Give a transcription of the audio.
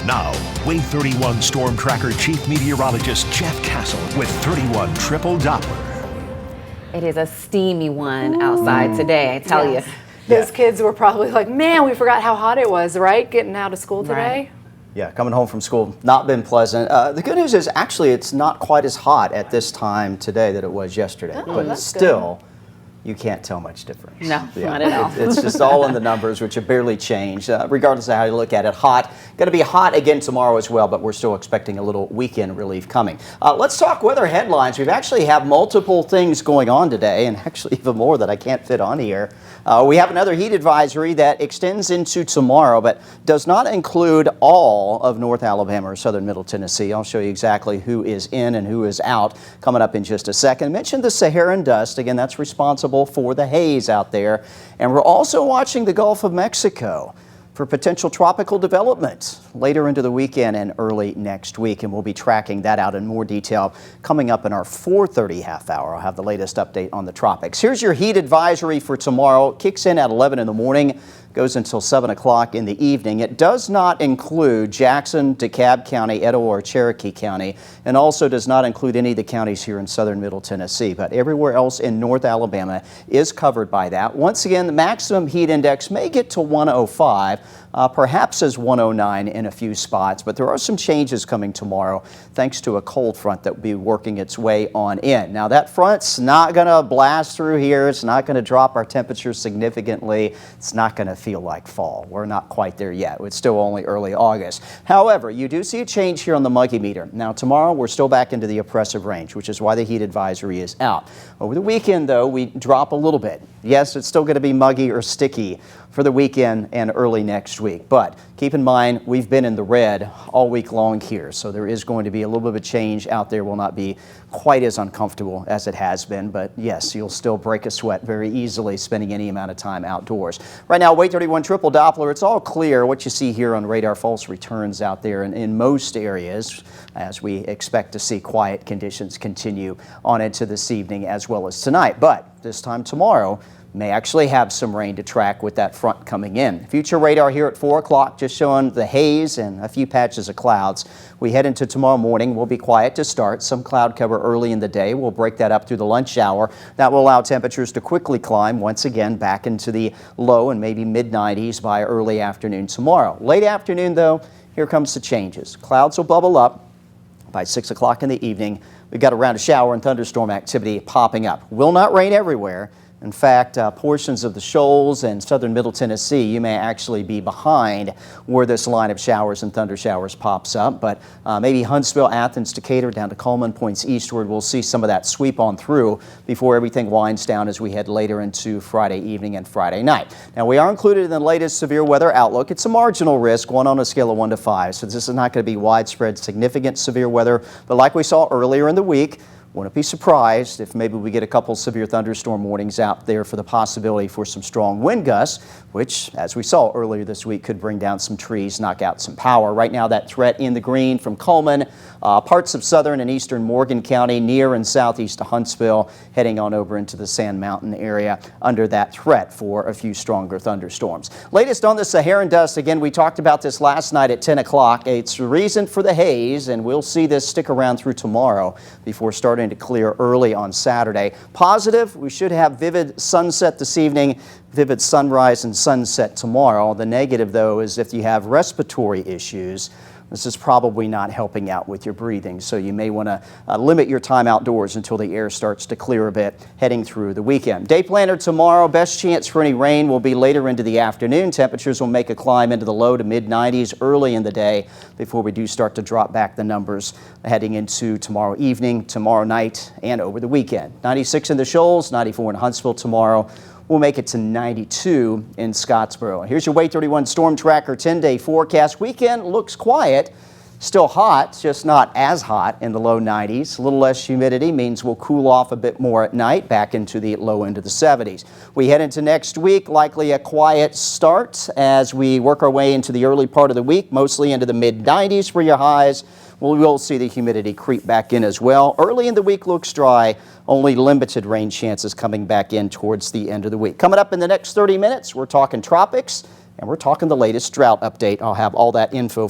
Now, Wave 31 Storm Tracker Chief Meteorologist Jeff Castle with 31 Triple Doppler. It is a steamy one outside today, I tell you. Those kids were probably like, man, we forgot how hot it was, right? Getting out of school today. Right. Yeah, coming home from school, not been pleasant. The good news is actually it's not quite as hot at this time today that it was yesterday, but that's still, you can't tell much difference. No, not at all. It's just all in the numbers, which have barely changed. Regardless of how you look at it, hot. Going to be hot again tomorrow as well, but we're still expecting a little weekend relief coming. Let's talk weather headlines. We've actually have multiple things going on today, and actually even more that I can't fit on here. We have another heat advisory that extends into tomorrow, but does not include all of North Alabama or southern Middle Tennessee. I'll show you exactly who is in and who is out coming up in just a second. I mentioned the Saharan dust. Again, that's responsible for the haze out there. And we're also watching the Gulf of Mexico for potential tropical development later into the weekend and early next week. And we'll be tracking that out in more detail coming up in our 4:30 half hour. I'll have the latest update on the tropics. Here's your heat advisory for tomorrow. It kicks in at 11 in the morning. Goes until 7 o'clock in the evening. It does not include Jackson, DeKalb County, Etowah, or Cherokee County, and also does not include any of the counties here in southern Middle Tennessee. But everywhere else in North Alabama is covered by that. Once again, the maximum heat index may get to 105, perhaps as 109 in a few spots. But there are some changes coming tomorrow thanks to a cold front that will be working its way on in. Now, that front's not going to blast through here. It's not going to drop our temperatures significantly. It's not going to feel like fall. We're not quite there yet. It's still only early August. However, you do see a change here on the muggy meter. Now tomorrow we're still back into the oppressive range, which is why the heat advisory is out. Over the weekend though, we drop a little bit. Yes, it's still going to be muggy or sticky for the weekend and early next week. But keep in mind, we've been in the red all week long here. So there is going to be a little bit of a change out there. Will not be quite as uncomfortable as it has been. But yes, you'll still break a sweat very easily spending any amount of time outdoors. Right now, Wave 31 Triple Doppler, it's all clear. What you see here on radar, false returns out there in most areas, as we expect to see quiet conditions continue on into this evening as well as tonight. But this time tomorrow, may actually have some rain to track with that front coming in. Future radar here at 4 o'clock just showing the haze and a few patches of clouds. We head into tomorrow morning. We'll be quiet to start. Some cloud cover early in the day. We'll break that up through the lunch hour. That will allow temperatures to quickly climb once again back into the low and maybe mid-90s by early afternoon tomorrow. Late afternoon though, here comes the changes. Clouds will bubble up by 6 o'clock in the evening. We've got a round of shower and thunderstorm activity popping up. Will not rain everywhere. In fact, portions of the Shoals and southern Middle Tennessee, you may actually be behind where this line of showers and thunder showers pops up. But maybe Huntsville, Athens, Decatur, down to Coleman, points eastward, we'll see some of that sweep on through before everything winds down as we head later into Friday evening and Friday night. Now, we are included in the latest severe weather outlook. It's a marginal risk, one on a scale of 1 to 5. So this is not going to be widespread, significant severe weather. But like we saw earlier in the week, wouldn't be surprised if maybe we get a couple severe thunderstorm warnings out there for the possibility for some strong wind gusts, which, as we saw earlier this week, could bring down some trees, knock out some power. Right now, that threat in the green from Coleman, parts of southern and eastern Morgan County, near and southeast of Huntsville, heading on over into the Sand Mountain area under that threat for a few stronger thunderstorms. Latest on the Saharan dust, again, we talked about this last night at 10 o'clock. It's the reason for the haze, and we'll see this stick around through tomorrow before starting to clear early on Saturday. Positive, we should have vivid sunset this evening, vivid sunrise and sunset tomorrow. The negative, though, is if you have respiratory issues, this is probably not helping out with your breathing, so you may want to limit your time outdoors until the air starts to clear a bit heading through the weekend. Day planner tomorrow, best chance for any rain will be later into the afternoon. Temperatures will make a climb into the low to mid-90s early in the day before we do start to drop back the numbers heading into tomorrow evening, tomorrow night, and over the weekend. 96 in the Shoals, 94 in Huntsville tomorrow. We'll make it to 92 in Scottsboro. Here's your Wave 31 Storm Tracker 10-day forecast. Weekend looks quiet. Still hot, just not as hot in the low 90s. A little less humidity means we'll cool off a bit more at night, back into the low end of the 70s. We head into next week, likely a quiet start as we work our way into the early part of the week, mostly into the mid-90s for your highs. We will see the humidity creep back in as well. Early in the week looks dry. Only limited rain chances coming back in towards the end of the week. Coming up in the next 30 minutes, we're talking tropics and we're talking the latest drought update. I'll have all that info